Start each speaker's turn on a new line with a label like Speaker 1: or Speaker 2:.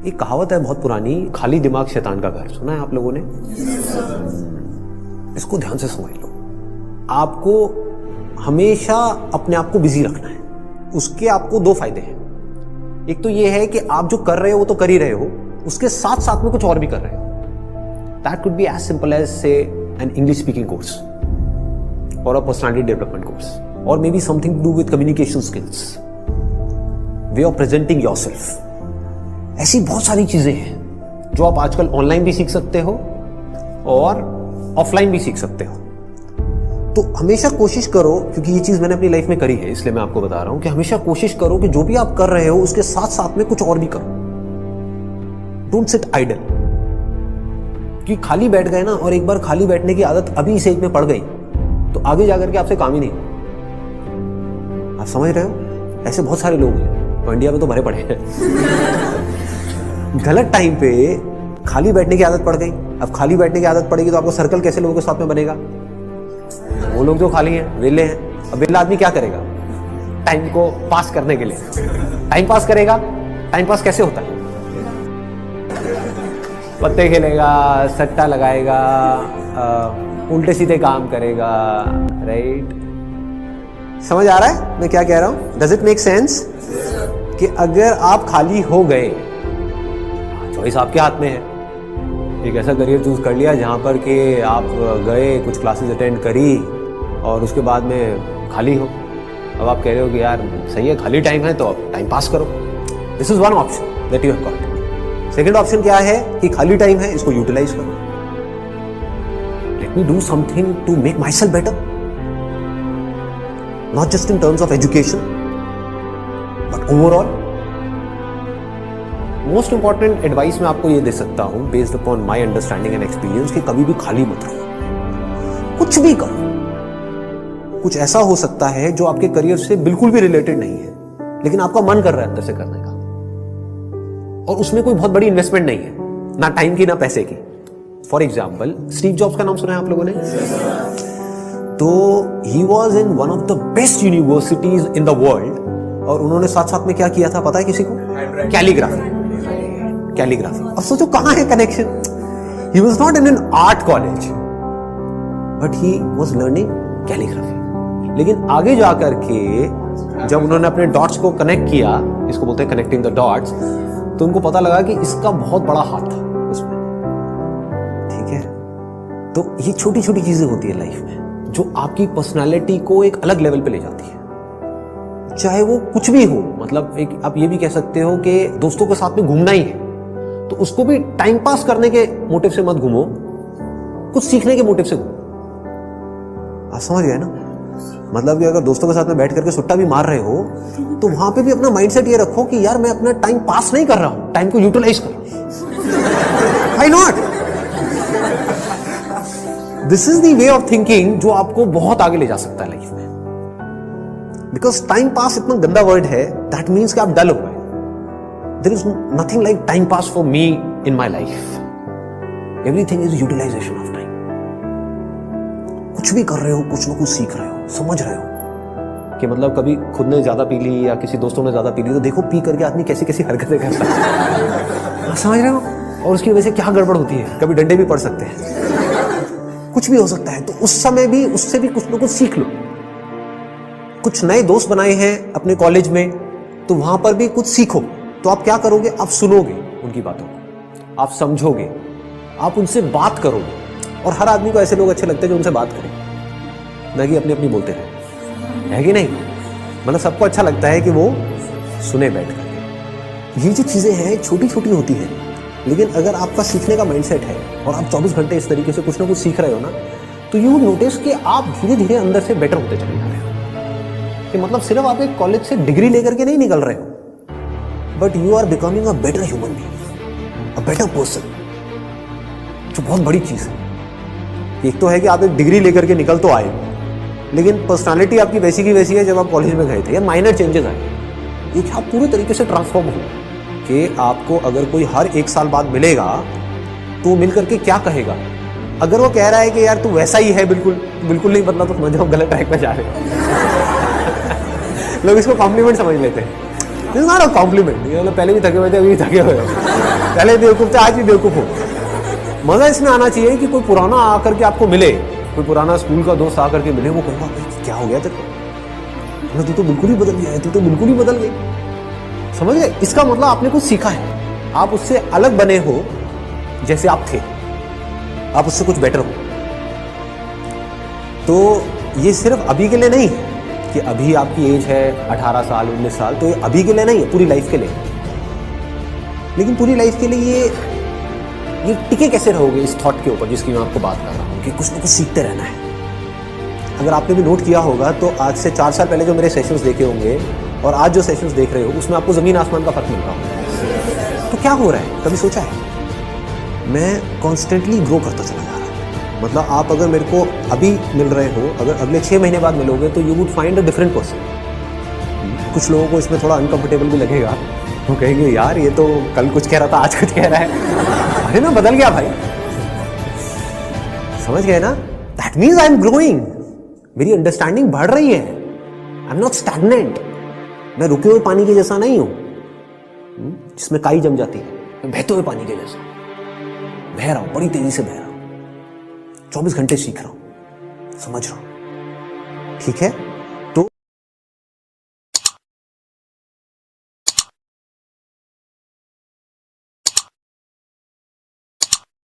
Speaker 1: एक कहावत है बहुत पुरानी, खाली दिमाग शैतान का घर। सुना है आप लोगों ने? इसको ध्यान से समझ लो। आपको हमेशा अपने आप को बिजी रखना है। उसके आपको दो फायदे हैं। एक तो ये है कि आप जो कर रहे हो वो तो कर ही रहे हो, उसके साथ साथ में कुछ और भी कर रहे हो। That could be as simple as say an English speaking course और अ पर्सनालिटी डेवलपमेंट कोर्स, और may be something to do with communication skills, way of presenting yourself. ऐसी बहुत सारी चीजें हैं जो आप आजकल ऑनलाइन भी सीख सकते हो और ऑफलाइन भी सीख सकते हो। तो हमेशा कोशिश करो, क्योंकि ये चीज मैंने अपनी लाइफ में करी है इसलिए मैं आपको बता रहा हूं कि हमेशा कोशिश करो कि जो भी आप कर रहे हो उसके साथ साथ में कुछ और भी करो। Don't sit idle. कि खाली बैठ गए ना, और एक बार खाली बैठने की आदत अभी इस एज में पड़ गई तो आगे जाकर के आपसे काम ही नहीं। आप समझ रहे हो? ऐसे बहुत सारे लोग हैं और इंडिया में तो भरे पड़े हैं। गलत टाइम पे खाली बैठने की आदत पड़ गई। अब खाली बैठने की आदत पड़ेगी तो आपको सर्कल कैसे लोगों के साथ में बनेगा? वो लोग जो खाली हैं, वेले हैं। अब वेला आदमी क्या करेगा टाइम को पास करने के लिए? टाइम पास करेगा। टाइम पास कैसे होता है? पत्ते खेलेगा, सट्टा लगाएगा, उल्टे सीधे काम करेगा। राइट? समझ आ रहा है मैं क्या कह रहा हूं? Does it make sense? कि अगर आप खाली हो गए, चॉइस आपके हाथ में है। एक ऐसा करियर चूज कर लिया जहां पर कि आप गए, कुछ क्लासेस अटेंड करी और उसके बाद में खाली हो। अब आप कह रहे हो कि यार सही है, खाली टाइम है तो अब टाइम पास करो। This is one option that you have got. Second option क्या है कि खाली टाइम है, इसको यूटिलाइज करो। Let me do something to make myself better, not just in terms of education but overall. Most important advice मैं आपको ये दे सकता हूं based upon my understanding and experience कि कभी भी खाली मत रहो, कुछ भी करो। कुछ ऐसा हो सकता है जो आपके करियर से बिल्कुल भी रिलेटेड नहीं है, लेकिन आपका मन कर रहा है अंदर से करने का, और उसमें कोई बहुत बड़ी इन्वेस्टमेंट नहीं है, ना टाइम की ना पैसे की। फॉर एग्जाम्पल, स्टीव जॉब्स का नाम सुना है आप लोगों ने? तो he was in one of the best universities in the world, और उन्होंने साथ साथ में क्या किया था पता है किसी को? कैलीग्राफी। कैलीग्राफी। अब सोचो कहां है connection? He was not in an art college but he was learning calligraphy. लेकिन आगे जाकर के जब उन्होंने अपने डॉट्स को कनेक्ट किया, इसको बोलते हैं कनेक्टिंग द डॉट्स, तो उनको पता लगा कि इसका बहुत बड़ा हाथ था उसमें। ठीक है? तो ये छोटी छोटी चीजें होती है लाइफ में जो आपकी पर्सनालिटी को एक अलग लेवल पे ले जाती है। चाहे वो कुछ भी हो, मतलब एक आप ये भी कह सकते हो कि दोस्तों के साथ में घूमना ही है तो उसको भी टाइम पास करने के मोटिव से मत घूमो, कुछ सीखने के मोटिव से घूमो। आप समझ गए ना? मतलब कि अगर दोस्तों के साथ में बैठ करके सुट्टा भी मार रहे हो तो वहां पे भी अपना माइंडसेट ये रखो कि यार मैं अपना टाइम पास नहीं कर रहा हूं, टाइम को यूटिलाइज करो। Why not? This is the way of thinking जो आपको बहुत आगे ले जा सकता है लाइफ में। बिकॉज टाइम पास इतना गंदा वर्ड है, दैट मीन्स कि आप डल हो गए। There is nothing like time pass for me in my life. Everything is utilisation of time. कुछ भी कर रहे हो, कुछ ना कुछ सीख रहे हो, समझ रहे हो कि मतलब कभी खुद ने ज्यादा पी ली या किसी दोस्तों ने ज्यादा पी ली तो देखो पी करके आदमी कैसी कैसी हरकतें करता है। समझ रहे हो? और उसकी वजह से क्या गड़बड़ होती है, कभी डंडे भी पड़ सकते हैं, कुछ भी हो सकता है। तो उस समय भी उससे भी कुछ ना कुछ सीख लो। कुछ नए दोस्त बनाए हैं अपने कॉलेज में तो वहां पर भी कुछ सीखो। तो आप क्या करोगे? आप सुनोगे उनकी बातों को, आप समझोगे, आप उनसे बात करोगे। और हर आदमी को ऐसे लोग अच्छे लगते हैं जो उनसे बात करें, ना कि अपनी अपनी बोलते रहे, है कि नहीं? मतलब सबको अच्छा लगता है कि वो सुने बैठ करके। ये जो चीजें हैं छोटी छोटी होती हैं, लेकिन अगर आपका सीखने का माइंडसेट है और आप 24 घंटे इस तरीके से कुछ ना कुछ सीख रहे हो ना, तो यू नोटिस कि आप धीरे धीरे अंदर से बेटर होते चले जा रहे हो। कि मतलब सिर्फ आप एक कॉलेज से डिग्री लेकर के नहीं निकल रहे हो, but you are becoming a better human being, a better person, जो बहुत बड़ी चीज है। एक तो है कि आप एक डिग्री लेकर के निकल तो आए, लेकिन पर्सनालिटी आपकी वैसी की वैसी है जब आप कॉलेज में गए थे, या माइनर चेंजेस आए। एक आप पूरे तरीके से ट्रांसफॉर्म हो कि आपको अगर कोई हर 1 साल बाद मिलेगा तो मिल करके क्या कहेगा? अगर वो कह रहा है कि यार तू वैसा ही है बिल्कुल बिल्कुल नहीं बदला, तो समझ जाओ गलत ट्रैक पे जा रहे हो। लोग इसको कॉम्प्लीमेंट समझ लेते हैं। This is not a compliment. ये मतलब पहले भी थके हुए थे, अभी भी थके हुए हो। पहले बेवकूफ थे, आज भी बेवकूफ हो। मजा इसमें आना चाहिए कि कोई पुराना आकर के आपको मिले, कोई पुराना स्कूल का दोस्त आकर के मिले, वो कहेगा क्या हो गया तेरे को, तू तो बिल्कुल ही बदल गया है, तू तो बिल्कुल ही बदल गई। समझ गए? इसका मतलब आपने कुछ सीखा है, आप उससे अलग बने हो जैसे आप थे, आप उससे कुछ बेटर हो। तो ये सिर्फ अभी के लिए नहीं है कि अभी आपकी एज है 18 साल 19 साल, तो ये अभी के लिए नहीं है, पूरी लाइफ के लिए। लेकिन पूरी लाइफ के लिए ये टिके कैसे रहोगे इस थॉट के ऊपर जिसकी मैं आपको बात कर रहा हूँ कि कुछ ना कुछ सीखते रहना है। अगर आपने भी नोट किया होगा तो आज से 4 साल पहले जो मेरे सेशंस देखे होंगे और आज जो सेशंस देख रहे हो, उसमें आपको जमीन आसमान का फर्क मिल रहा होगा। तो क्या हो रहा है, कभी सोचा है? मैं कॉन्स्टेंटली ग्रो करता चला जा रहा हूँ। मतलब आप अगर मेरे को अभी मिल रहे हो, अगर अगले 6 महीने बाद मिलोगे तो you would find a different person. कुछ लोगों को इसमें थोड़ा अनकंफर्टेबल भी लगेगा, वो कहेंगे यार ये तो कल कुछ कह रहा था आज कुछ कह रहा है। अरे मैं बदल गया भाई, समझ गए ना? That means I am growing, मेरी अंडरस्टैंडिंग बढ़ रही है। आई एम नॉट स्टैग्नेंट, मैं रुके हुए पानी के जैसा नहीं हूं जिसमें काई जम जाती है। मैं बहते हुए पानी के जैसा बह रहा हूं, बड़ी तेजी से बह रहा हूं, 24 घंटे सीख रहा हूं, समझ रहा हूं। ठीक है?